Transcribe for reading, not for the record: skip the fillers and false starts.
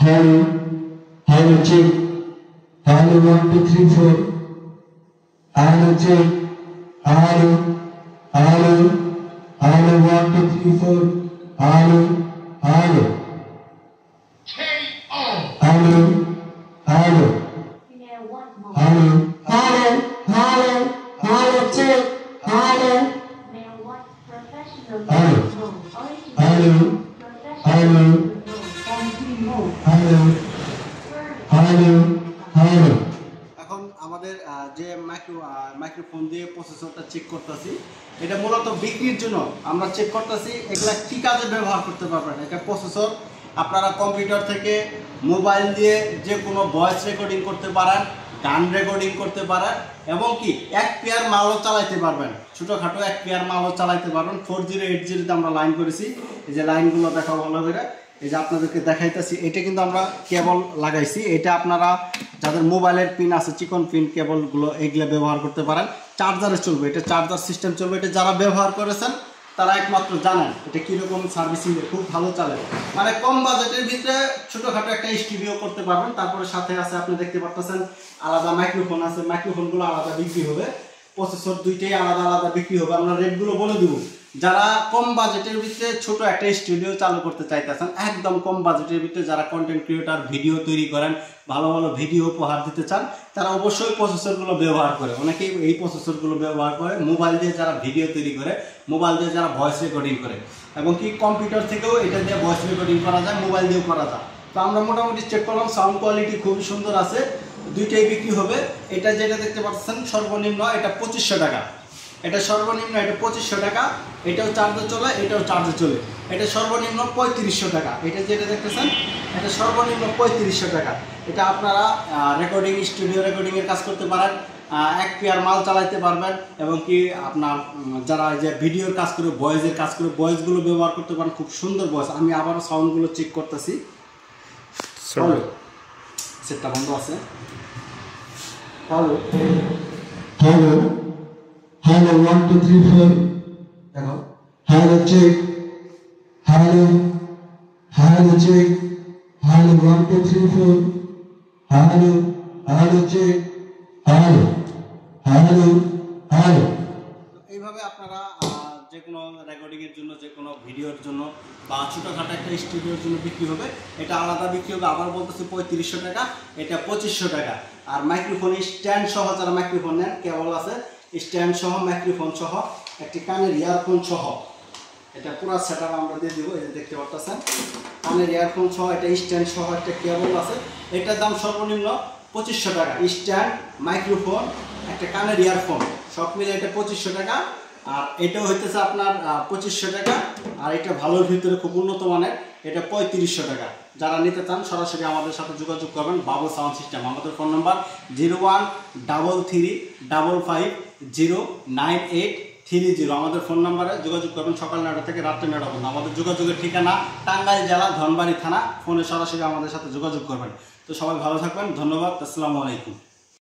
hello, hello check, hello 1 2 3 4, hello check, hello, hello, hello 1 2 3 4, hello, hello, hello, hello, hello, hello, hello, hello check, hello, hello, hello, hello, hello, hello, hello. এখন আমাদের যে microphone দিয়ে প্রসেসরটা check করতেছি, এটা মূলত বিক্রির জন্য আমরা চেক করতেছি। এগুলা কি কাজে ব্যবহার করতে পারবেন? এটা প্রসেসর আপনারা কম্পিউটার থেকে মোবাইল দিয়ে যে কোনো ভয়েস রেকর্ডিং করতে পারেন, গান রেকর্ডিং করতে পারেন, এবং কি এক পেয়ার মালও চালাইতে পারবেন। ছোটোখাটো এক পেয়ার মালও চালাইতে পারবেন। 4080 আমরা লাইন করেছি। এই যে লাইনগুলো দেখাও ভালো করে, এই যে আপনাদেরকে দেখাইতেছি। এটা কিন্তু আমরা কেবল লাগাইছি। এটা আপনারা যাদের মোবাইলের পিন আছে, চিকন পিন কেবলগুলো, এইগুলো ব্যবহার করতে পারেন। চার্জারে চলবে, এটা চার্জার সিস্টেম চলবে। এটা যারা ব্যবহার করেছেন তারা একমাত্র জানেন এটা কীরকম সার্ভিসিং, খুব ভালো চলে। মানে কম বাজেটের ভিতরে ছোটোখাটো একটা স্টুডিও করতে পারবেন। তারপরে সাথে আছে, আপনি দেখতে পাচ্ছেন আলাদা মাইক্রোফোন আছে, মাইক্রোফোনগুলো আলাদা বিক্রি হবে, প্রসেসর দুইটাই আলাদা আলাদা বিক্রি হবে। আমরা রেটগুলো বলে দেবো। যারা কম বাজেটের ভিতরে ছোট একটা স্টুডিও চালু করতে চাইতেছেন, একদম কম বাজেটের ভিতরে যারা কন্টেন্ট ক্রিয়েটর, ভিডিও তৈরি করেন, ভালো ভালো ভিডিও উপহার দিতে চান, তারা অবশ্যই প্রসেসরগুলো ব্যবহার করে। অনেকেই এই প্রসেসরগুলো ব্যবহার করে মোবাইল দিয়ে যারা ভিডিও তৈরি করে, মোবাইল দিয়ে যারা ভয়েস রেকর্ডিং করে, এবং কি কম্পিউটার থেকেও এটা দিয়ে ভয়েস রেকর্ডিং করা যায়, মোবাইল দিয়েও করা যায়। তো আমরা মোটামুটি চেক করলাম, সাউন্ড কোয়ালিটি খুবই সুন্দর আছে। দুইটাই বিক্রি হবে। এটা যেটা দেখতে পাচ্ছেন সর্বনিম্ন এটা 2500 টাকা। এটা সর্বনিম্ন, এটা 2500 টাকা। এটাও চার্জে চলে, এটাও চার্জে চলে। এটা সর্বনিম্ন 3500 টাকা। এটা যেটা দেখতেছেন এটা সর্বনিম্ন 3500 টাকা। এটা আপনারা রেকর্ডিং, স্টুডিও রেকর্ডিংয়ের কাজ করতে পারেন, এক পেয়ার মাল চালাইতে পারবেন, এবং কি আপনার যারা যে ভিডিওর কাজ করে, ভয়েসের কাজ করে, ভয়েসগুলো ব্যবহার করতে পারেন। খুব সুন্দর ভয়েস। আমি আবারও সাউন্ডগুলো চেক করতেছি। সেটটা বন্ধ আছে। হ্যালো, Hello, hello 1 2 3 4, দেখো, hello check, hello, hello check, hello 1 2 3 4, hello, hello check, hello, hello, hello. এইভাবে আপনারা যে কোনো রেকর্ডিংয়ের জন্য, যে কোনো ভিডিওর জন্য, বা ছোটোখাটো একটা স্টুডিওর জন্য বিক্রি হবে। এটা আলাদা বিক্রি হবে। আবার বলতেছি 3500 টাকা, এটা 2500 টাকা। আর মাইক্রোফোন স্ট্যান্ড সহ যারা মাইক্রোফোন নেন, কেবল আছে, স্ট্যান্ড সহ, মাইক্রোফোন সহ, একটি কানের ইয়ারফোন সহ, এটা পুরো সেটআপ আমরা দিয়ে দিব। এই যে দেখতে পাচ্ছেন কানের ইয়ারফোন সহ, এটা স্ট্যান্ড সহ একটা কেবল আছে। এটার দাম সর্বনিম্ন 2500 টাকা। স্ট্যান্ড, মাইক্রোফোন, একটা কানের ইয়ারফোন, সব মিলে এটা 2500 টাকা। আর এটাও হইতেছে আপনার 2500 টাকা। আর এটা ভালোর ভিতরে খুব উন্নত মানের, এটা 3500 টাকা। যারা নিতে চান সরাসরি আমাদের সাথে যোগাযোগ করবেন। বাবু সাউন্ড সিস্টেম। আমাদের ফোন নাম্বার 0133509830। আমাদের ফোন নাম্বারে যোগাযোগ করবেন। সকাল 9টা থেকে রাত্রে 9টা পর্যন্ত। আমাদের যোগাযোগের ঠিকানা টাঙ্গাইল জেলা, ধনবাড়ি থানা। ফোনে সরাসরি আমাদের সাথে যোগাযোগ করবেন। তো সবাই ভালো থাকবেন। ধন্যবাদ। আসসালামু আলাইকুম।